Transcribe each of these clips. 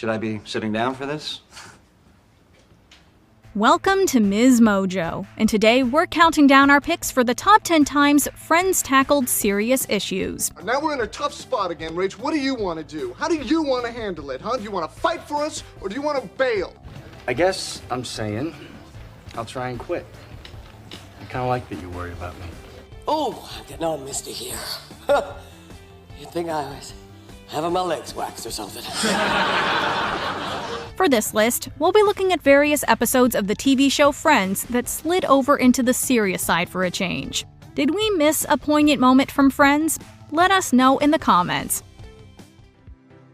Should I be sitting down for this? Welcome to Ms. Mojo, and today we're counting down our picks for the top 10 times Friends tackled serious issues. Now we're in a tough spot again, Rach. What do you want to do? How do you want to handle it, huh? Do you want to fight for us, or do you want to bail? I guess I'm saying I'll try and quit. I kind of like that you worry about me. Oh, I'm getting all misty here. You'd think I was having my legs waxed or something. For this list, we'll be looking at various episodes of the TV show Friends that slid over into the serious side for a change. Did we miss a poignant moment from Friends? Let us know in the comments.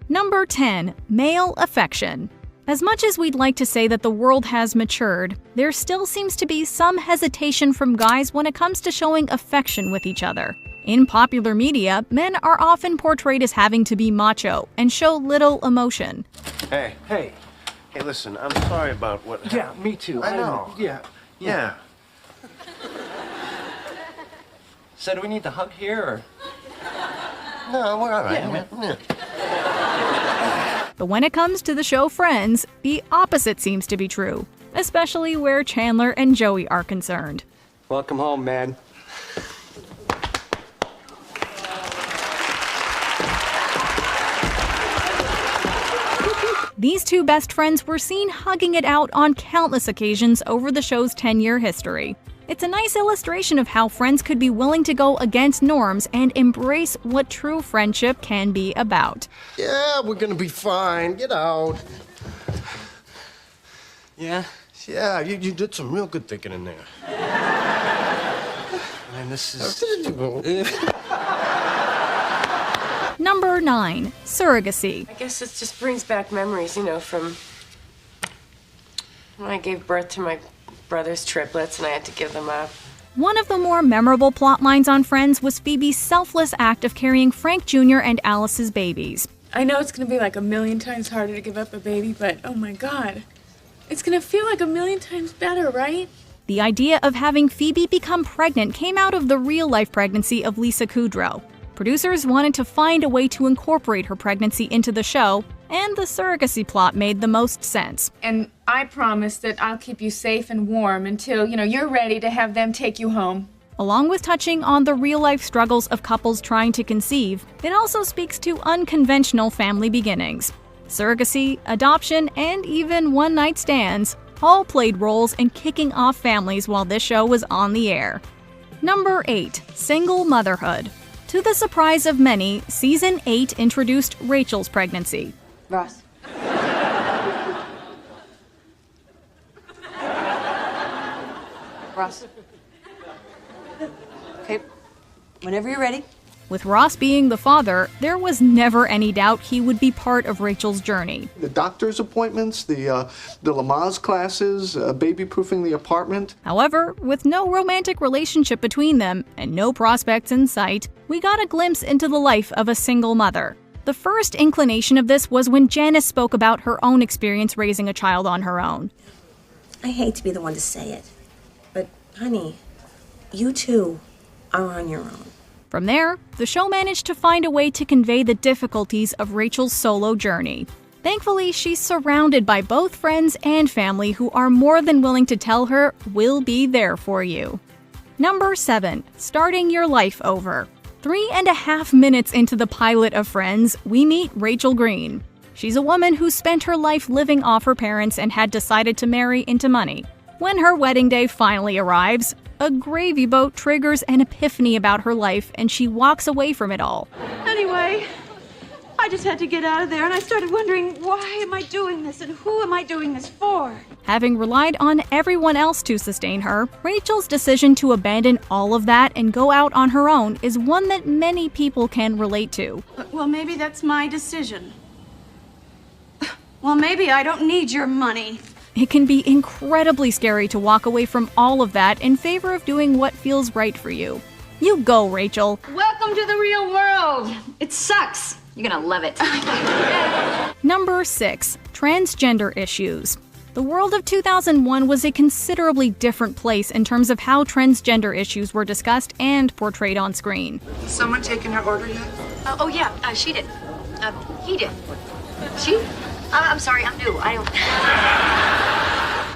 Number 10. Male affection. As much as we'd like to say that the world has matured, there still seems to be some hesitation from guys when it comes to showing affection with each other. In popular media, men are often portrayed as having to be macho and show little emotion. Hey, listen, I'm sorry about what happened. Yeah, me too. I know. Yeah. So do we need to hug here, or? No, we're all right. Yeah. But when it comes to the show Friends, the opposite seems to be true, especially where Chandler and Joey are concerned. Welcome home, man. These two best friends were seen hugging it out on countless occasions over the show's 10-year history. It's a nice illustration of how friends could be willing to go against norms and embrace what true friendship can be about. Yeah, we're gonna be fine. Get out. Yeah? Yeah, you did some real good thinking in there. Man, this is... Number 9. Surrogacy. I guess it just brings back memories, from when I gave birth to my brother's triplets and I had to give them up. One of the more memorable plot lines on Friends was Phoebe's selfless act of carrying Frank Jr. and Alice's babies. I know it's gonna be like a million times harder to give up a baby, but oh my God, it's gonna feel like a million times better, right? The idea of having Phoebe become pregnant came out of the real-life pregnancy of Lisa Kudrow. Producers wanted to find a way to incorporate her pregnancy into the show, and the surrogacy plot made the most sense. And I promise that I'll keep you safe and warm until, you're ready to have them take you home. Along with touching on the real-life struggles of couples trying to conceive, it also speaks to unconventional family beginnings. Surrogacy, adoption, and even one-night stands all played roles in kicking off families while this show was on the air. Number 8. Single motherhood. To the surprise of many, Season 8 introduced Rachel's pregnancy. Ross. Ross. Okay, whenever you're ready. With Ross being the father, there was never any doubt he would be part of Rachel's journey. The doctor's appointments, the Lamaze classes, baby-proofing the apartment. However, with no romantic relationship between them and no prospects in sight, we got a glimpse into the life of a single mother. The first inclination of this was when Janice spoke about her own experience raising a child on her own. I hate to be the one to say it, but honey, you too are on your own. From there, the show managed to find a way to convey the difficulties of Rachel's solo journey. Thankfully, she's surrounded by both friends and family who are more than willing to tell her, "We'll be there for you." Number 7. Starting your life over. 3.5 minutes into the pilot of Friends, we meet Rachel Green. She's a woman who spent her life living off her parents and had decided to marry into money. When her wedding day finally arrives, a gravy boat triggers an epiphany about her life and she walks away from it all. Anyway, I just had to get out of there and I started wondering, why am I doing this and who am I doing this for? Having relied on everyone else to sustain her, Rachel's decision to abandon all of that and go out on her own is one that many people can relate to. Well, maybe that's my decision. Well, maybe I don't need your money. It can be incredibly scary to walk away from all of that in favor of doing what feels right for you. You go, Rachel. Welcome to the real world. It sucks. You're gonna love it. Number 6. Transgender issues. The world of 2001 was a considerably different place in terms of how transgender issues were discussed and portrayed on screen. Has someone taken her order yet? Oh yeah, she did. He did. She? I'm sorry, I'm new.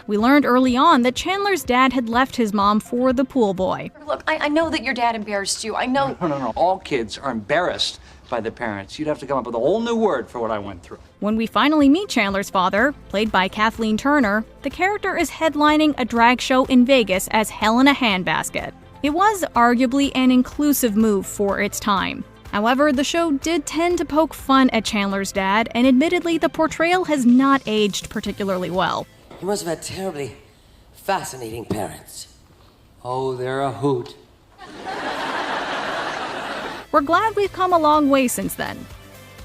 We learned early on that Chandler's dad had left his mom for the pool boy. Look, I know that your dad embarrassed you. I know. No. All kids are embarrassed by their parents. You'd have to come up with a whole new word for what I went through. When we finally meet Chandler's father, played by Kathleen Turner, the character is headlining a drag show in Vegas as Helena Handbasket. It was arguably an inclusive move for its time. However, the show did tend to poke fun at Chandler's dad, and admittedly, the portrayal has not aged particularly well. You must have had terribly fascinating parents. Oh, they're a hoot. We're glad we've come a long way since then.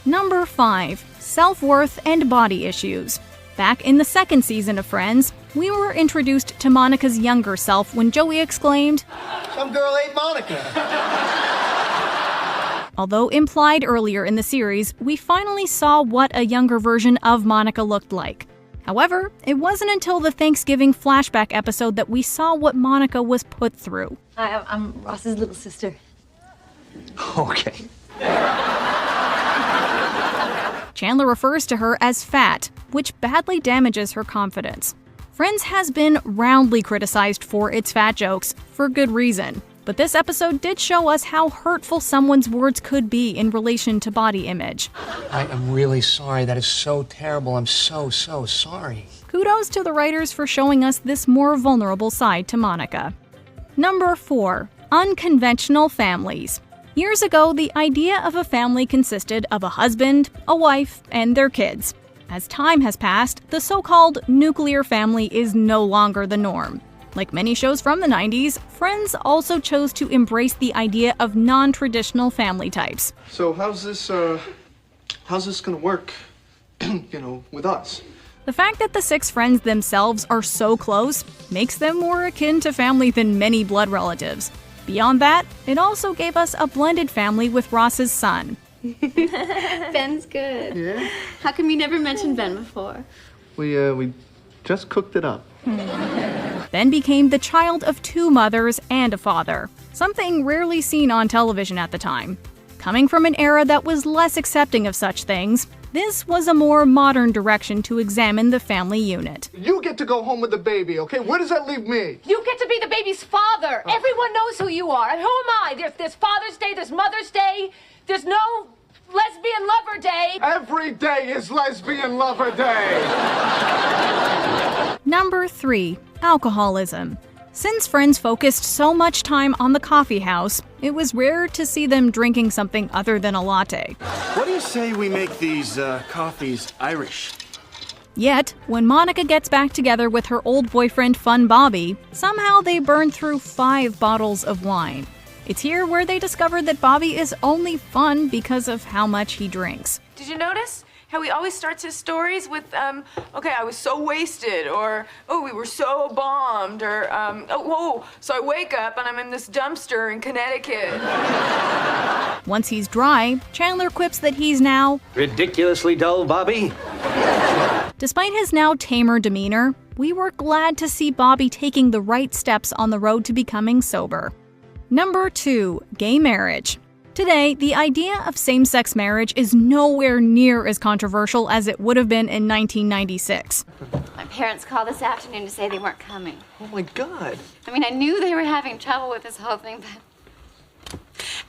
Number 5. Self-worth and body issues. Back in the second season of Friends, we were introduced to Monica's younger self when Joey exclaimed, Some girl ate Monica. Although implied earlier in the series, we finally saw what a younger version of Monica looked like. However, it wasn't until the Thanksgiving flashback episode that we saw what Monica was put through. Hi, I'm Ross's little sister. Okay. Chandler refers to her as fat, which badly damages her confidence. Friends has been roundly criticized for its fat jokes, for good reason. But this episode did show us how hurtful someone's words could be in relation to body image. I am really sorry. That is so terrible. I'm so sorry. Kudos to the writers for showing us this more vulnerable side to Monica. Number 4. Unconventional families. Years ago, the idea of a family consisted of a husband, a wife, and their kids. As time has passed, the so-called nuclear family is no longer the norm. Like many shows from the 90s, Friends also chose to embrace the idea of non-traditional family types. So how's this gonna work, with us? The fact that the 6 friends themselves are so close makes them more akin to family than many blood relatives. Beyond that, it also gave us a blended family with Ross's son. Ben's good. Yeah? How come you never mentioned Ben before? We just cooked it up. Ben became the child of 2 mothers and a father, something rarely seen on television at the time. Coming from an era that was less accepting of such things, this was a more modern direction to examine the family unit. You get to go home with the baby, okay? Where does that leave me? You get to be the baby's father. Everyone knows who you are. And who am I? There's Father's Day, there's Mother's Day, there's no Lesbian Lover Day. Every day is Lesbian Lover Day. Number 3. Alcoholism. Since Friends focused so much time on the coffee house, it was rare to see them drinking something other than a latte. What do you say we make these coffees Irish? Yet, when Monica gets back together with her old boyfriend Fun Bobby, somehow they burn through 5 bottles of wine. It's here where they discover that Bobby is only fun because of how much he drinks. Did you notice how he always starts his stories with, okay, I was so wasted, or, oh, we were so bombed, or, oh, whoa, so I wake up and I'm in this dumpster in Connecticut. Once he's dry, Chandler quips that he's now ridiculously dull, Bobby. Despite his now tamer demeanor, we were glad to see Bobby taking the right steps on the road to becoming sober. Number 2. Gay marriage. Today, the idea of same-sex marriage is nowhere near as controversial as it would have been in 1996. My parents called this afternoon to say they weren't coming. Oh my God. I mean, I knew they were having trouble with this whole thing,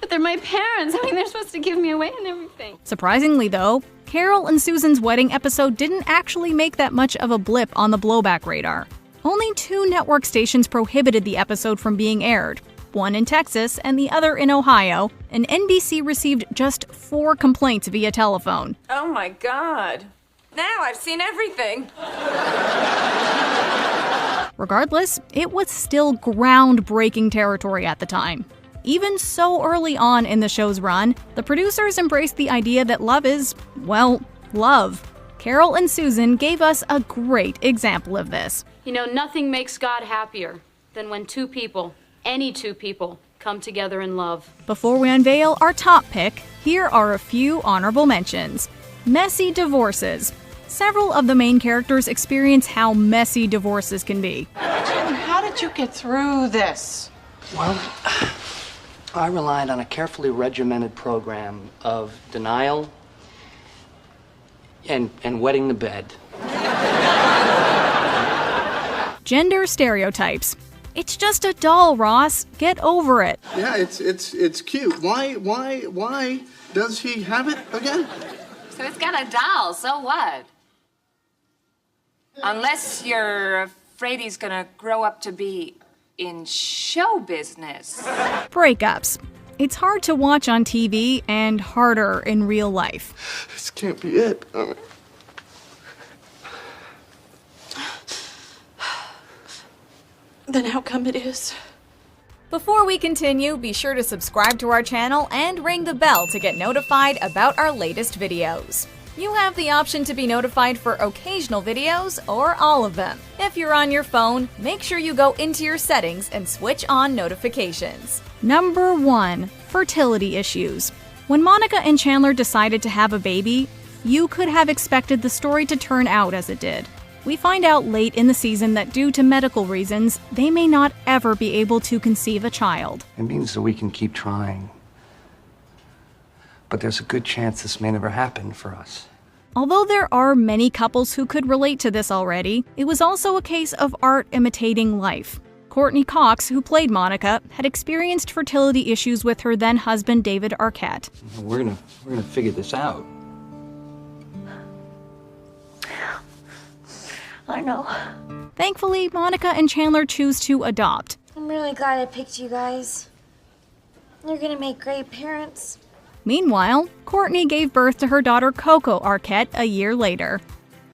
but they're my parents. I mean, they're supposed to give me away and everything. Surprisingly, though, Carol and Susan's wedding episode didn't actually make that much of a blip on the blowback radar. Only 2 network stations prohibited the episode from being aired. One in Texas and the other in Ohio, and NBC received just 4 complaints via telephone. Oh my God. Now I've seen everything. Regardless, it was still groundbreaking territory at the time. Even so early on in the show's run, the producers embraced the idea that love is, well, love. Carol and Susan gave us a great example of this. You know, nothing makes God happier than when 2 people, any 2 people, come together in love. Before we unveil our top pick, here are a few honorable mentions. Messy divorces. Several of the main characters experience how messy divorces can be. Jim, how did you get through this? Well, I relied on a carefully regimented program of denial, and wetting the bed. Gender stereotypes. It's just a doll, Ross. Get over it. Yeah, it's cute. Why does he have it again? So it's got a doll, so what? Unless you're afraid he's gonna grow up to be in show business. Breakups. It's hard to watch on TV and harder in real life. This can't be it. Then how come it is? Before we continue, be sure to subscribe to our channel and ring the bell to get notified about our latest videos. You have the option to be notified for occasional videos or all of them. If you're on your phone, make sure you go into your settings and switch on notifications. Number 1. Fertility issues. When Monica and Chandler decided to have a baby, you could have expected the story to turn out as it did. We find out late in the season that due to medical reasons, they may not ever be able to conceive a child. It means that we can keep trying. But there's a good chance this may never happen for us. Although there are many couples who could relate to this already, it was also a case of art imitating life. Courtney Cox, who played Monica, had experienced fertility issues with her then-husband David Arquette. We're gonna figure this out. I know. Thankfully, Monica and Chandler choose to adopt. I'm really glad I picked you guys. You're gonna make great parents. Meanwhile, Courtney gave birth to her daughter Coco Arquette a year later.